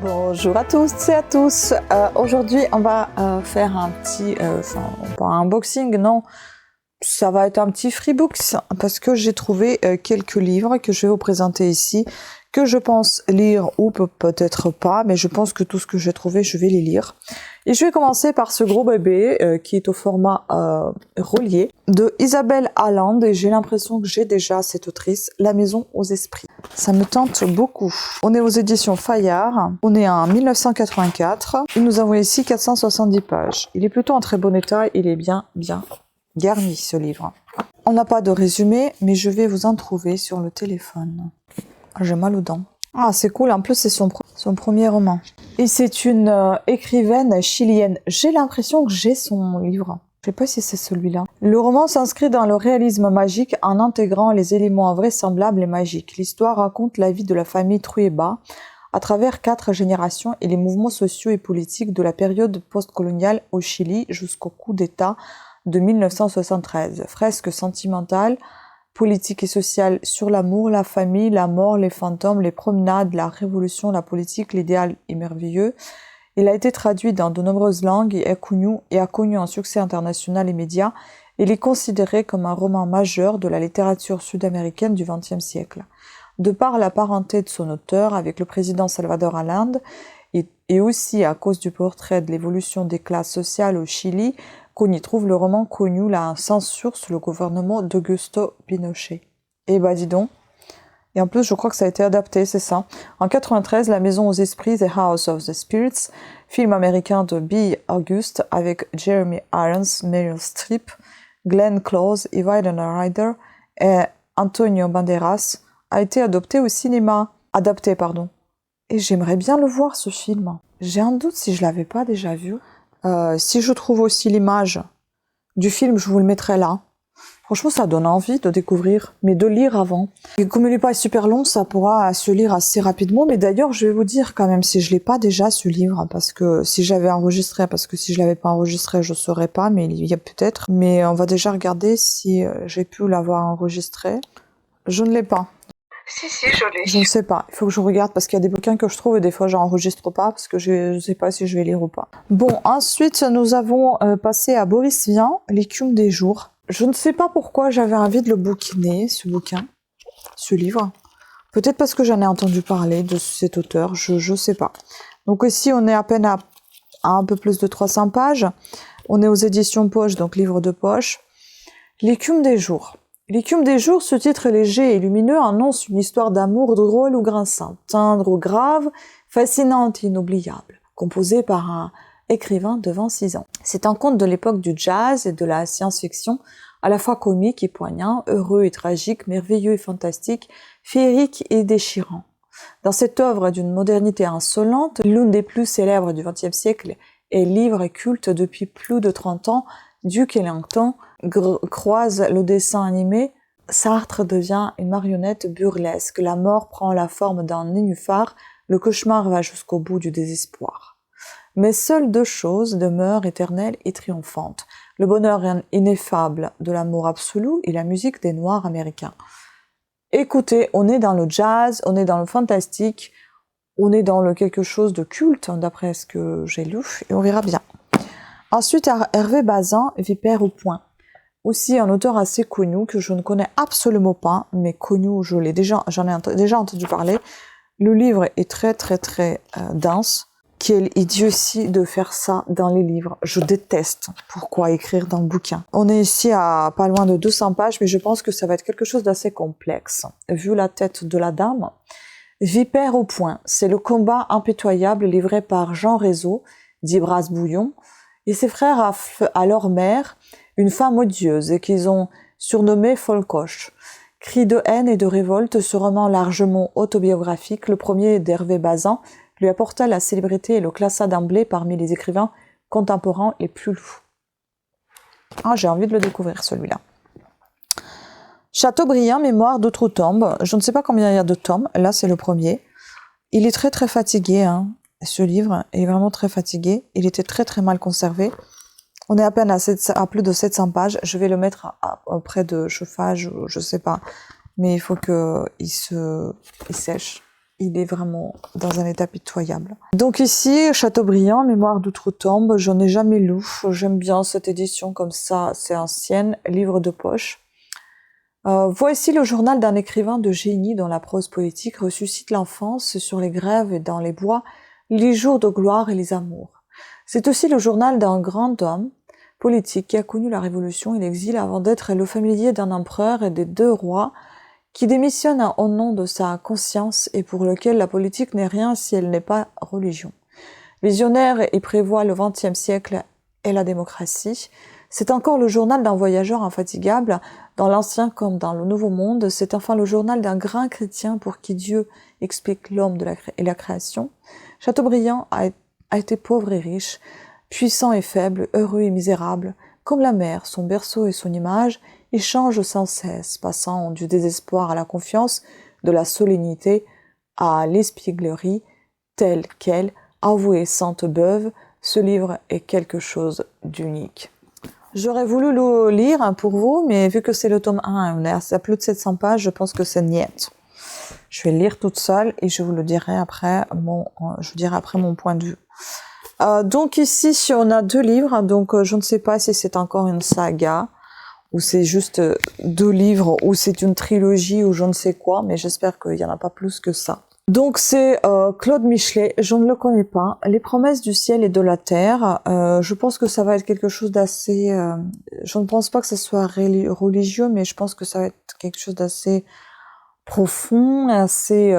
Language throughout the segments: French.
Bonjour à tous et à tous. Aujourd'hui, on va faire un petit, pas un unboxing, non, ça va être un petit freebooks parce que j'ai trouvé quelques livres que je vais vous présenter ici, que je pense lire ou peut-être pas, mais je pense que tout ce que j'ai trouvé, je vais les lire. Et je vais commencer par ce gros bébé qui est au format relié de Isabelle Allende, et j'ai l'impression que j'ai déjà cette autrice, La Maison aux Esprits. Ça me tente beaucoup. On est aux éditions Fayard, on est en 1984, et nous avons ici 470 pages. Il est plutôt en très bon état, il est bien garni ce livre. On n'a pas de résumé, mais je vais vous en trouver sur le téléphone. J'ai mal aux dents. Ah, c'est cool, en plus c'est son premier roman. Et c'est une écrivaine chilienne. J'ai l'impression que j'ai son livre. Je sais pas si c'est celui-là. Le roman s'inscrit dans le réalisme magique en intégrant les éléments invraisemblables et magiques. L'histoire raconte la vie de la famille Trueba à travers 4 générations et les mouvements sociaux et politiques de la période postcoloniale au Chili jusqu'au coup d'État de 1973. Fresque sentimentale, politique et sociale sur l'amour, la famille, la mort, les fantômes, les promenades, la révolution, la politique, l'idéal est merveilleux. Il a été traduit dans de nombreuses langues et a connu un succès international immédiat. Il est considéré comme un roman majeur de la littérature sud-américaine du XXe siècle. De par la parenté de son auteur avec le président Salvador Allende, et aussi à cause du portrait de l'évolution des classes sociales au Chili, qu'on y trouve le roman connu la censure sous le gouvernement d'Augusto Pinochet. Et bah dis donc. Et en plus, je crois que ça a été adapté, c'est ça. En 93, La Maison aux Esprits, The House of the Spirits, film américain de B. August avec Jeremy Irons, Meryl Streep, Glenn Close, Winona Ryder et Antonio Banderas, a été adapté au cinéma. Et j'aimerais bien le voir, ce film. J'ai un doute si je l'avais pas déjà vu. Si je trouve aussi l'image du film, je vous le mettrai là. Franchement, ça donne envie de découvrir, mais de lire avant. Et comme il n'est pas super long, ça pourra se lire assez rapidement. Mais d'ailleurs, je vais vous dire quand même si je l'ai pas déjà ce livre, parce que si j'avais enregistré, parce que si je l'avais pas enregistré, je saurais pas, mais il y a peut-être. Mais on va déjà regarder si j'ai pu l'avoir enregistré. Je ne l'ai pas. Si, je l'ai. Je ne sais pas, il faut que je regarde parce qu'il y a des bouquins que je trouve et des fois j'enregistre pas parce que je ne sais pas si je vais lire ou pas. Bon, ensuite nous avons passé à Boris Vian, L'écume des jours. Je ne sais pas pourquoi j'avais envie de le bouquiner, ce livre. Peut-être parce que j'en ai entendu parler de cet auteur, je sais pas. Donc ici on est à peine à un peu plus de 300 pages. On est aux éditions Poche, donc livre de poche. L'écume des jours. L'écume des jours, ce titre léger et lumineux annonce une histoire d'amour drôle ou grinçante, tendre ou grave, fascinante et inoubliable, composée par un écrivain de 26 ans. C'est un conte de l'époque du jazz et de la science-fiction, à la fois comique et poignant, heureux et tragique, merveilleux et fantastique, féerique et déchirant. Dans cette œuvre d'une modernité insolente, l'une des plus célèbres du XXe siècle et livre culte depuis plus de 30 ans, Duke Ellington croise le dessin animé, Sartre devient une marionnette burlesque, la mort prend la forme d'un nénuphar, le cauchemar va jusqu'au bout du désespoir. Mais seules 2 choses demeurent éternelles et triomphantes, le bonheur ineffable de l'amour absolu et la musique des Noirs américains. Écoutez, on est dans le jazz, on est dans le fantastique, on est dans le quelque chose de culte, d'après ce que j'ai lu, et on verra bien. Ensuite, Hervé Bazin, Vipère au point. Aussi un auteur assez connu, que je ne connais absolument pas, mais connu, j'en ai déjà entendu parler. Le livre est très dense. Quelle idiotie de faire ça dans les livres. Je déteste. Pourquoi écrire dans le bouquin? On est ici à pas loin de 200 pages, mais je pense que ça va être quelque chose d'assez complexe. Vu la tête de la dame. Vipère au point, c'est le combat impitoyable livré par Jean Réseau, dit Brasse-Bouillon, et ses frères à leur mère, une femme odieuse, et qu'ils ont surnommée Folcoche. Cri de haine et de révolte, ce roman largement autobiographique, le premier d'Hervé Bazin, lui apporta la célébrité et le classa d'emblée parmi les écrivains contemporains les plus loups. Ah, j'ai envie de le découvrir, celui-là. Chateaubriand, Mémoire d'outre-tombe. Je ne sais pas combien il y a de tomes, là c'est le premier. Il est très fatigué, hein. Ce livre est vraiment très fatigué. Il était très mal conservé. On est à peine à plus de 700 pages. Je vais le mettre près de chauffage, je sais pas. Mais il faut qu'il sèche. il est vraiment dans un état pitoyable. Donc ici, Chateaubriand, Mémoire d'outre-tombe, je n'ai jamais lu. J'aime bien cette édition comme ça, c'est ancienne, livre de poche. Voici le journal d'un écrivain de génie dont la prose poétique ressuscite l'enfance sur les grèves et dans les bois, les jours de gloire et les amours. C'est aussi le journal d'un grand homme politique qui a connu la Révolution et l'exil avant d'être le familier d'un empereur et des 2 rois, qui démissionne au nom de sa conscience et pour lequel la politique n'est rien si elle n'est pas religion. Visionnaire, il prévoit le XXe siècle et la démocratie. C'est encore le journal d'un voyageur infatigable, dans l'Ancien comme dans le Nouveau Monde. C'est enfin le journal d'un grand chrétien pour qui Dieu explique l'homme et la création. Chateaubriand a été pauvre et riche, puissant et faible, heureux et misérable. Comme la mer, son berceau et son image, il change sans cesse, passant du désespoir à la confiance, de la solennité à l'espièglerie, telle qu'elle, avouée Sainte-Beuve, ce livre est quelque chose d'unique. J'aurais voulu le lire pour vous, mais vu que c'est le tome 1, on est à plus de 700 pages, je pense que c'est niette. Je vais le lire toute seule et je vous le dirai après mon point de vue. Donc ici, on a 2 livres, donc je ne sais pas si c'est encore une saga, ou c'est juste 2 livres, ou c'est une trilogie, ou je ne sais quoi, mais j'espère qu'il n'y en a pas plus que ça. Donc c'est Claude Michelet, je ne le connais pas, Les promesses du ciel et de la terre, je pense que ça va être quelque chose d'assez... je ne pense pas que ce soit religieux, mais je pense que ça va être quelque chose d'assez profond, assez...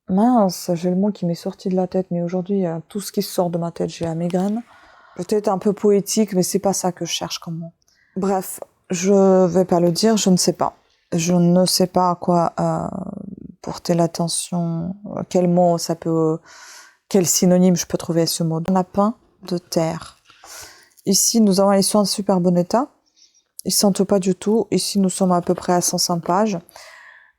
mince, j'ai le mot qui m'est sorti de la tête, mais aujourd'hui, tout ce qui sort de ma tête, j'ai la migraine. Peut-être un peu poétique, mais c'est pas ça que je cherche comme mot. Bref, je vais pas le dire, je ne sais pas. Je ne sais pas à quoi porter l'attention, quel mot ça peut, quel synonyme je peux trouver à ce mot. Lapin de terre. Ici, nous avons les soins de super bon état. Ils sentent pas du tout. Ici, nous sommes à peu près à 105 pages.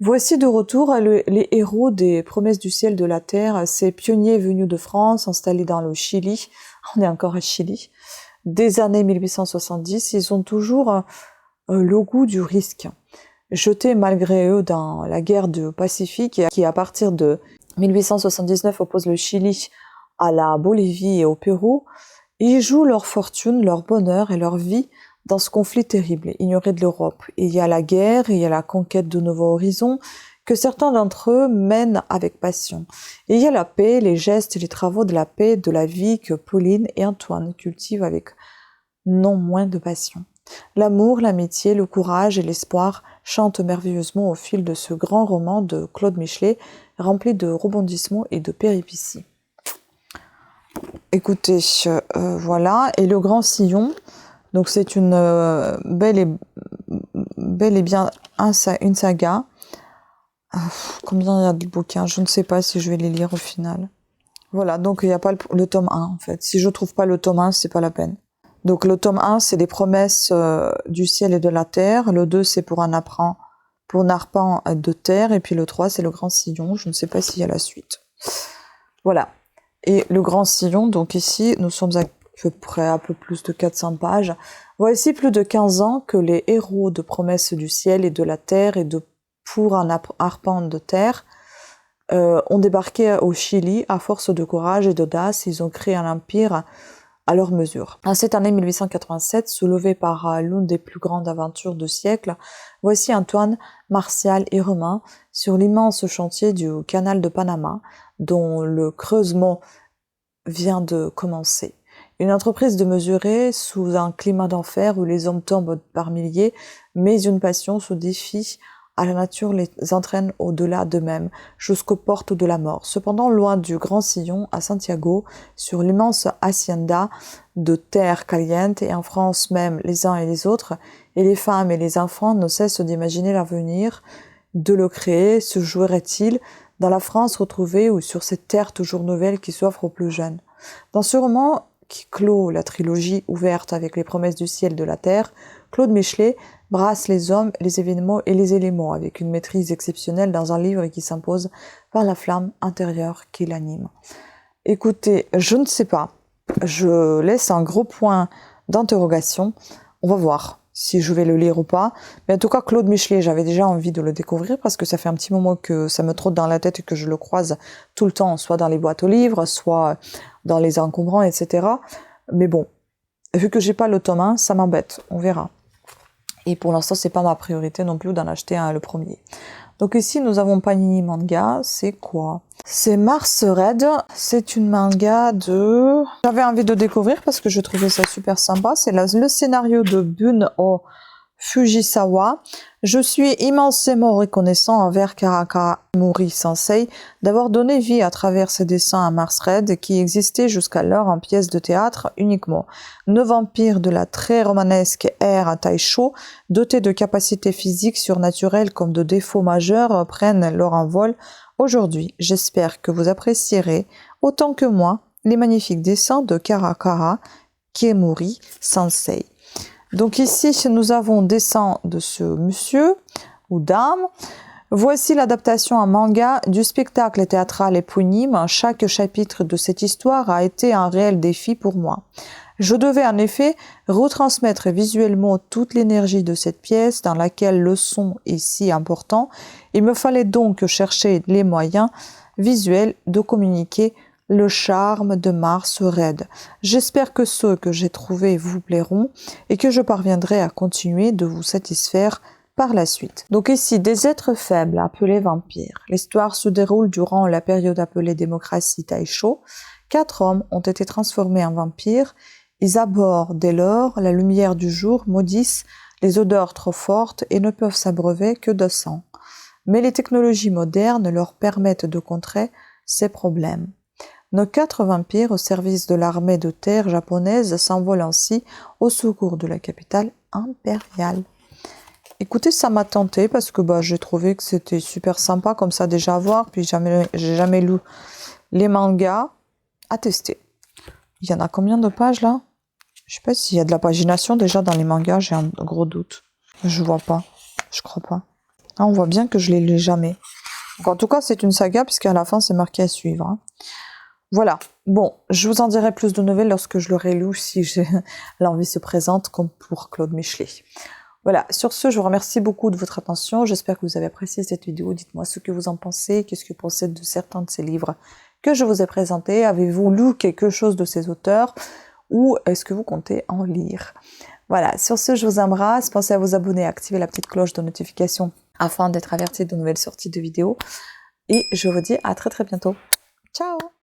Voici de retour les héros des promesses du ciel de la terre, ces pionniers venus de France, installés dans le Chili, on est encore au Chili, des années 1870, ils ont toujours le goût du risque. Jetés malgré eux dans la guerre du Pacifique, qui à partir de 1879 oppose le Chili à la Bolivie et au Pérou, ils jouent leur fortune, leur bonheur et leur vie dans ce conflit terrible, ignoré de l'Europe. Il y a la guerre, il y a la conquête de nouveaux horizons, que certains d'entre eux mènent avec passion. Et il y a la paix, les gestes et les travaux de la paix, de la vie que Pauline et Antoine cultivent avec non moins de passion. L'amour, l'amitié, le courage et l'espoir chantent merveilleusement au fil de ce grand roman de Claude Michelet, rempli de rebondissements et de péripéties. Écoutez, voilà. Et Le Grand Sillon, donc c'est une belle et bien une saga. Combien il y a de bouquins? Je ne sais pas si je vais les lire au final. Voilà, donc il n'y a pas le tome 1 en fait. Si je trouve pas le tome 1, c'est pas la peine. Donc le tome 1, c'est les promesses du ciel et de la terre. Le 2, c'est pour un arpent de terre. Et puis le 3, c'est Le Grand Sillon. Je ne sais pas s'il y a la suite. Voilà. Et Le Grand Sillon, donc ici, nous sommes à peu près un peu plus de 400 pages. Voici plus de 15 ans que les héros de promesses du ciel et de la terre et de pour un arpent de terre ont débarqué au Chili à force de courage et d'audace. Ils ont créé un empire à leur mesure. En cette année 1887, soulevée par l'une des plus grandes aventures du siècle, voici Antoine, Martial et Romain sur l'immense chantier du canal de Panama, dont le creusement vient de commencer. Une entreprise de mesurer sous un climat d'enfer où les hommes tombent par milliers, mais une passion se défie à la nature les entraîne au-delà d'eux-mêmes, jusqu'aux portes de la mort. Cependant, loin du Grand Sillon, à Santiago, sur l'immense hacienda de terre caliente, et en France même, les uns et les autres, et les femmes et les enfants ne cessent d'imaginer l'avenir, de le créer, se jouerait-il dans la France retrouvée ou sur cette terre toujours nouvelle qui s'offre aux plus jeunes. Dans ce roman, qui clôt la trilogie ouverte avec les promesses du ciel et de la terre, Claude Michelet brasse les hommes, les événements et les éléments avec une maîtrise exceptionnelle dans un livre qui s'impose par la flamme intérieure qui l'anime. Écoutez, je ne sais pas, je laisse un gros point d'interrogation. On va voir si je vais le lire ou pas. Mais en tout cas, Claude Michelet, j'avais déjà envie de le découvrir parce que ça fait un petit moment que ça me trotte dans la tête et que je le croise tout le temps, soit dans les boîtes aux livres, soit dans les encombrants, etc. Mais bon, vu que j'ai pas le tome 1, ça m'embête, on verra. Et pour l'instant, c'est pas ma priorité non plus d'en acheter un, le premier. Donc ici, nous avons Panini Manga. C'est quoi? C'est Mars Red. C'est une manga de... J'avais envie de découvrir parce que je trouvais ça super sympa. C'est le scénario de Bun'o Fujisawa. Je suis immensément reconnaissant envers Karakamori Sensei d'avoir donné vie à travers ses dessins à Mars Red qui existait jusqu'alors en pièce de théâtre uniquement. Nos vampires de la très romanesque ère Taisho, dotés de capacités physiques surnaturelles comme de défauts majeurs, prennent leur envol aujourd'hui. J'espère que vous apprécierez autant que moi les magnifiques dessins de Karakamori Sensei. Donc ici, nous avons dessin de ce monsieur ou dame. Voici l'adaptation en manga du spectacle théâtral éponyme. Chaque chapitre de cette histoire a été un réel défi pour moi. Je devais en effet retransmettre visuellement toute l'énergie de cette pièce dans laquelle le son est si important. Il me fallait donc chercher les moyens visuels de communiquer le charme de Mars Red. J'espère que ceux que j'ai trouvés vous plairont et que je parviendrai à continuer de vous satisfaire par la suite. Donc ici, des êtres faibles appelés vampires. L'histoire se déroule durant la période appelée démocratie Taisho. 4 hommes ont été transformés en vampires. Ils abhorrent dès lors la lumière du jour, maudissent les odeurs trop fortes et ne peuvent s'abreuver que de sang. Mais les technologies modernes leur permettent de contrer ces problèmes. Nos 4 vampires au service de l'armée de terre japonaise s'envolent ainsi au secours de la capitale impériale. Écoutez, ça m'a tenté parce que j'ai trouvé que c'était super sympa comme ça déjà à voir, puis j'ai jamais lu les mangas à tester. Il y en a combien de pages là? Je sais pas s'il y a de la pagination déjà dans les mangas, j'ai un gros doute. Je vois pas, je crois pas. Ah, on voit bien que je les lis jamais. Donc, en tout cas, c'est une saga puisqu'à la fin c'est marqué à suivre. Hein. Voilà, bon, je vous en dirai plus de nouvelles lorsque je l'aurai lu, si l'envie se présente, comme pour Claude Michelet. Voilà, sur ce, je vous remercie beaucoup de votre attention, j'espère que vous avez apprécié cette vidéo, dites-moi ce que vous en pensez, qu'est-ce que vous pensez de certains de ces livres que je vous ai présentés, avez-vous lu quelque chose de ces auteurs, ou est-ce que vous comptez en lire? Voilà, sur ce, je vous embrasse, pensez à vous abonner, à activer la petite cloche de notification afin d'être averti de nouvelles sorties de vidéos, et je vous dis à très très bientôt. Ciao!